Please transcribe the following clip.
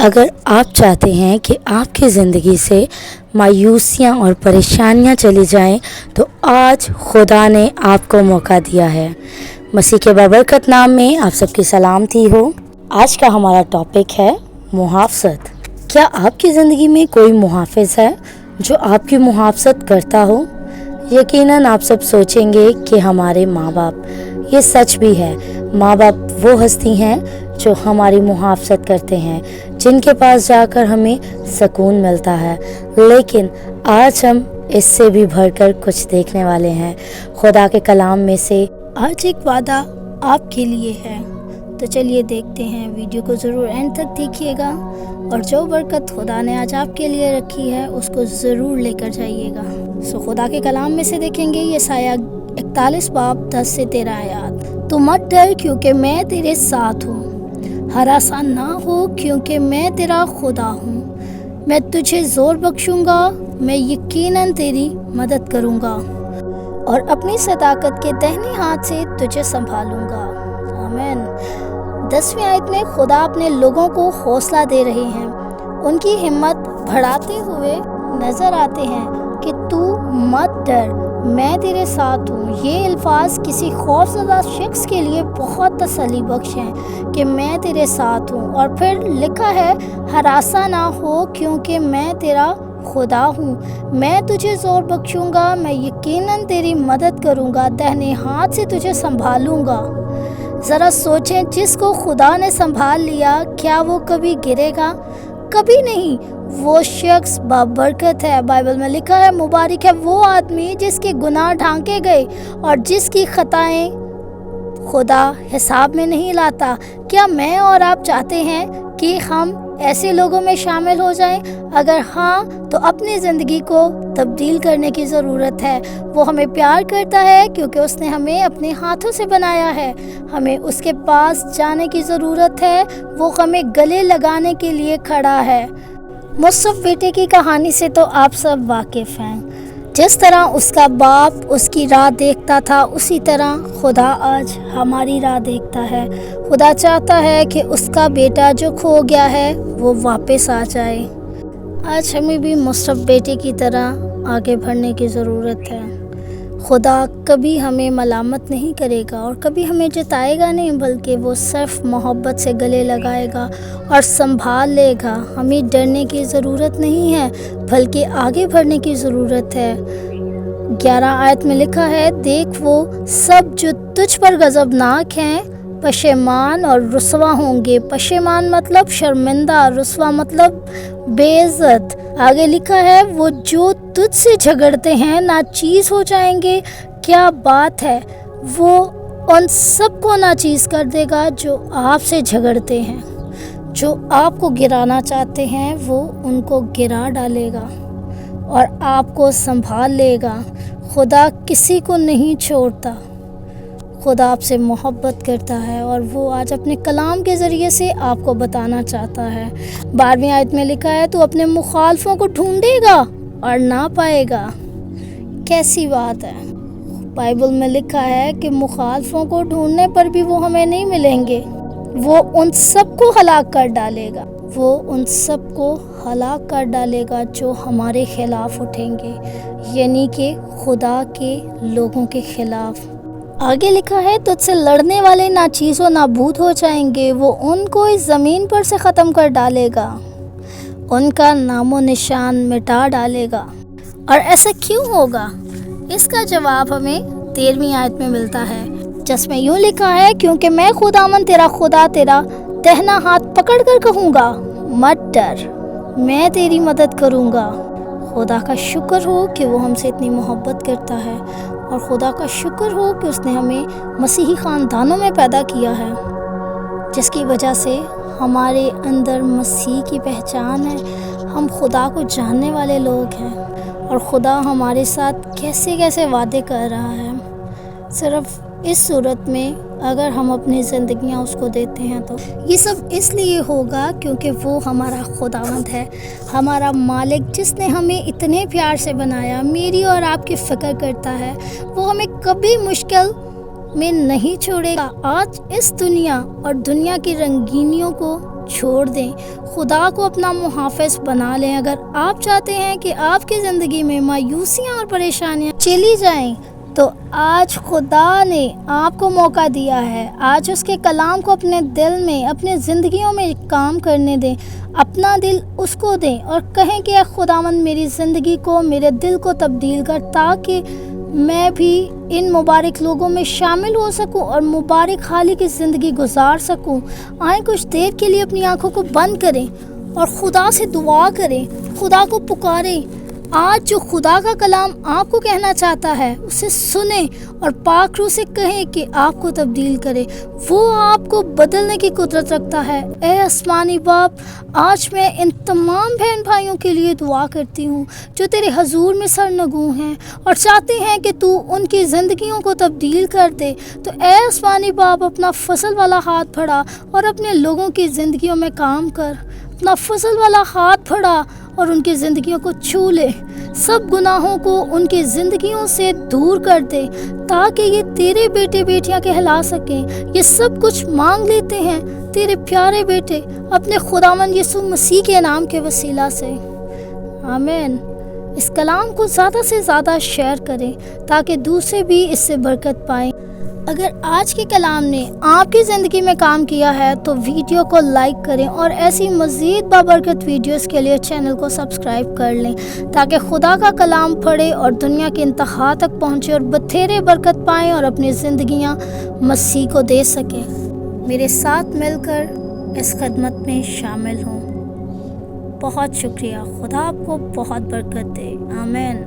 اگر آپ چاہتے ہیں کہ آپ کی زندگی سے مایوسیاں اور پریشانیاں چلی جائیں تو آج خدا نے آپ کو موقع دیا ہے۔ مسیح کے بابرکت نام میں آپ سب کی سلامتی ہو۔ آج کا ہمارا ٹاپک ہے محافظت۔ کیا آپ کی زندگی میں کوئی محافظ ہے جو آپ کی محافظت کرتا ہو؟ یقیناً آپ سب سوچیں گے کہ ہمارے ماں باپ۔ یہ سچ بھی ہے، ماں باپ وہ ہستی ہیں جو ہماری محافظت کرتے ہیں، جن کے پاس جا کر ہمیں سکون ملتا ہے۔ لیکن آج ہم اس سے بھی بڑھ کر کچھ دیکھنے والے ہیں۔ خدا کے کلام میں سے آج ایک وعدہ آپ کے لیے ہے، تو چلیے دیکھتے ہیں۔ ویڈیو کو ضرور اینڈ تک دیکھیے گا، اور جو برکت خدا نے آج آپ کے لیے رکھی ہے اس کو ضرور لے کر جائیے گا۔ خدا کے کلام میں سے دیکھیں گے یسایہ 41 باب 10 سے 13 آیات۔ تو مت ڈر کیونکہ میں تیرے ساتھ ہوں، ہراساں نہ ہو کیونکہ میں تیرا خدا ہوں۔ میں تجھے زور بخشوں گا، میں یقیناً تیری مدد کروں گا اور اپنی صداقت کے دہنے ہاتھ سے تجھے سنبھالوں گا۔ آمین۔ 10ویں آیت میں خدا اپنے لوگوں کو حوصلہ دے رہے ہیں، ان کی ہمت بڑھاتے ہوئے نظر آتے ہیں کہ تو مت ڈر، میں تیرے ساتھ ہوں۔ یہ الفاظ کسی خوفزدہ شخص کے لیے بہت تسلی بخش ہیں کہ میں تیرے ساتھ ہوں۔ اور پھر لکھا ہے ہراساں نہ ہو کیونکہ میں تیرا خدا ہوں، میں تجھے زور بخشوں گا، میں یقیناً تیری مدد کروں گا، دہنے ہاتھ سے تجھے سنبھالوں گا۔ ذرا سوچیں، جس کو خدا نے سنبھال لیا کیا وہ کبھی گرے گا؟ کبھی نہیں۔ وہ شخص بابرکت ہے۔ بائبل میں لکھا ہے مبارک ہے وہ آدمی جس کے گناہ ڈھانکے گئے اور جس کی خطائیں خدا حساب میں نہیں لاتا۔ کیا میں اور آپ چاہتے ہیں کہ ہم ایسے لوگوں میں شامل ہو جائیں؟ اگر ہاں تو اپنی زندگی کو تبدیل کرنے کی ضرورت ہے۔ وہ ہمیں پیار کرتا ہے کیونکہ اس نے ہمیں اپنے ہاتھوں سے بنایا ہے۔ ہمیں اس کے پاس جانے کی ضرورت ہے، وہ ہمیں گلے لگانے کے لیے کھڑا ہے۔ مصطفی بیٹے کی کہانی سے تو آپ سب واقف ہیں۔ جس طرح اس کا باپ اس کی راہ دیکھتا تھا، اسی طرح خدا آج ہماری راہ دیکھتا ہے۔ خدا چاہتا ہے کہ اس کا بیٹا جو کھو گیا ہے وہ واپس آ جائے۔ آج ہمیں بھی مصطفی بیٹے کی طرح آگے بڑھنے کی ضرورت ہے۔ خدا کبھی ہمیں ملامت نہیں کرے گا اور کبھی ہمیں جتائے گا نہیں، بلکہ وہ صرف محبت سے گلے لگائے گا اور سنبھال لے گا۔ ہمیں ڈرنے کی ضرورت نہیں ہے، بلکہ آگے بڑھنے کی ضرورت ہے۔ 11 آیت میں لکھا ہے دیکھ وہ سب جو تجھ پر غضبناک ہیں پشیمان اور رسوا ہوں گے۔ پشیمان مطلب شرمندہ، رسوا مطلب بے عزت۔ آگے لکھا ہے وہ جو تجھ سے جھگڑتے ہیں ناچیز ہو جائیں گے۔ کیا بات ہے، وہ ان سب کو ناچیز کر دے گا جو آپ سے جھگڑتے ہیں۔ جو آپ کو گرانا چاہتے ہیں وہ ان کو گرا ڈالے گا اور آپ کو سنبھال لے گا۔ خدا کسی کو نہیں چھوڑتا۔ خدا آپ سے محبت کرتا ہے اور وہ آج اپنے کلام کے ذریعے سے آپ کو بتانا چاہتا ہے۔ 12ویں آیت میں لکھا ہے تو اپنے مخالفوں کو ڈھونڈے گا اور نہ پائے گا۔ کیسی بات ہے! بائبل میں لکھا ہے کہ مخالفوں کو ڈھونڈنے پر بھی وہ ہمیں نہیں ملیں گے۔ وہ ان سب کو ہلاک کر ڈالے گا۔ وہ ان سب کو ہلاک کر ڈالے گا جو ہمارے خلاف اٹھیں گے، یعنی کہ خدا کے لوگوں کے خلاف۔ آگے لکھا ہے تجھ سے لڑنے والے ناچیز و نابود ہو جائیں گے، وہ ان کو اس زمین پر سے ختم کر ڈالے گا، ان کا نام و نشان مٹا ڈالے گا۔ اور ایسا کیوں ہوگا؟ اس کا جواب ہمیں 13ویں آیت میں ملتا ہے، جس میں یوں لکھا ہے کیونکہ میں خداوند تیرا خدا تیرا دہنا ہاتھ پکڑ کر کہوں گا مت ڈر، میں تیری مدد کروں گا۔ خدا کا شکر ہو کہ وہ ہم سے اتنی محبت کرتا ہے، اور خدا کا شکر ہو کہ اس نے ہمیں مسیحی خاندانوں میں پیدا کیا ہے، جس کی وجہ سے ہمارے اندر مسیح کی پہچان ہے۔ ہم خدا کو جاننے والے لوگ ہیں، اور خدا ہمارے ساتھ کیسے کیسے وعدے کر رہا ہے۔ صرف اس صورت میں اگر ہم اپنی زندگیاں اس کو دیتے ہیں تو یہ سب اس لیے ہوگا کیونکہ وہ ہمارا خداوند ہے، ہمارا مالک، جس نے ہمیں اتنے پیار سے بنایا، میری اور آپ کی فکر کرتا ہے۔ وہ ہمیں کبھی مشکل میں نہیں چھوڑے گا۔ آج اس دنیا اور دنیا کی رنگینیوں کو چھوڑ دیں، خدا کو اپنا محافظ بنا لیں۔ اگر آپ چاہتے ہیں کہ آپ کی زندگی میں مایوسیاں اور پریشانیاں چلی جائیں تو آج خدا نے آپ کو موقع دیا ہے۔ آج اس کے کلام کو اپنے دل میں، اپنے زندگیوں میں کام کرنے دیں، اپنا دل اس کو دیں اور کہیں کہ اے خداوند میری زندگی کو، میرے دل کو تبدیل کر، تاکہ میں بھی ان مبارک لوگوں میں شامل ہو سکوں اور مبارک حالی کی زندگی گزار سکوں۔ آئیں کچھ دیر کے لیے اپنی آنکھوں کو بند کریں اور خدا سے دعا کریں، خدا کو پکاریں۔ آج جو خدا کا کلام آپ کو کہنا چاہتا ہے اسے سنیں اور پاک روح سے کہیں کہ آپ کو تبدیل کرے۔ وہ آپ کو بدلنے کی قدرت رکھتا ہے۔ اے آسمانی باپ، آج میں ان تمام بہن بھائیوں کے لیے دعا کرتی ہوں جو تیرے حضور میں سرنگوں ہیں اور چاہتے ہیں کہ تو ان کی زندگیوں کو تبدیل کر دے۔ تو اے آسمانی باپ، اپنا فضل والا ہاتھ بڑھا اور اپنے لوگوں کی زندگیوں میں کام کر۔ اپنا فضل والا ہاتھ بڑھا اور ان کی زندگیوں کو چھو لے، سب گناہوں کو ان کی زندگیوں سے دور کر دے تاکہ یہ تیرے بیٹے بیٹیاں کہلا سکیں۔ یہ سب کچھ مانگ لیتے ہیں تیرے پیارے بیٹے اپنے خداوند یسوع مسیح کے نام کے وسیلہ سے، آمین۔ اس کلام کو زیادہ سے زیادہ شیئر کریں تاکہ دوسرے بھی اس سے برکت پائیں۔ اگر آج کے کلام نے آپ کی زندگی میں کام کیا ہے تو ویڈیو کو لائک کریں اور ایسی مزید بابرکت ویڈیوز کے لیے چینل کو سبسکرائب کر لیں تاکہ خدا کا کلام پڑھے اور دنیا کے انتہا تک پہنچے اور بتھیرے برکت پائیں اور اپنی زندگیاں مسیح کو دے سکیں۔ میرے ساتھ مل کر اس خدمت میں شامل ہوں۔ بہت شکریہ۔ خدا آپ کو بہت برکت دے، آمین۔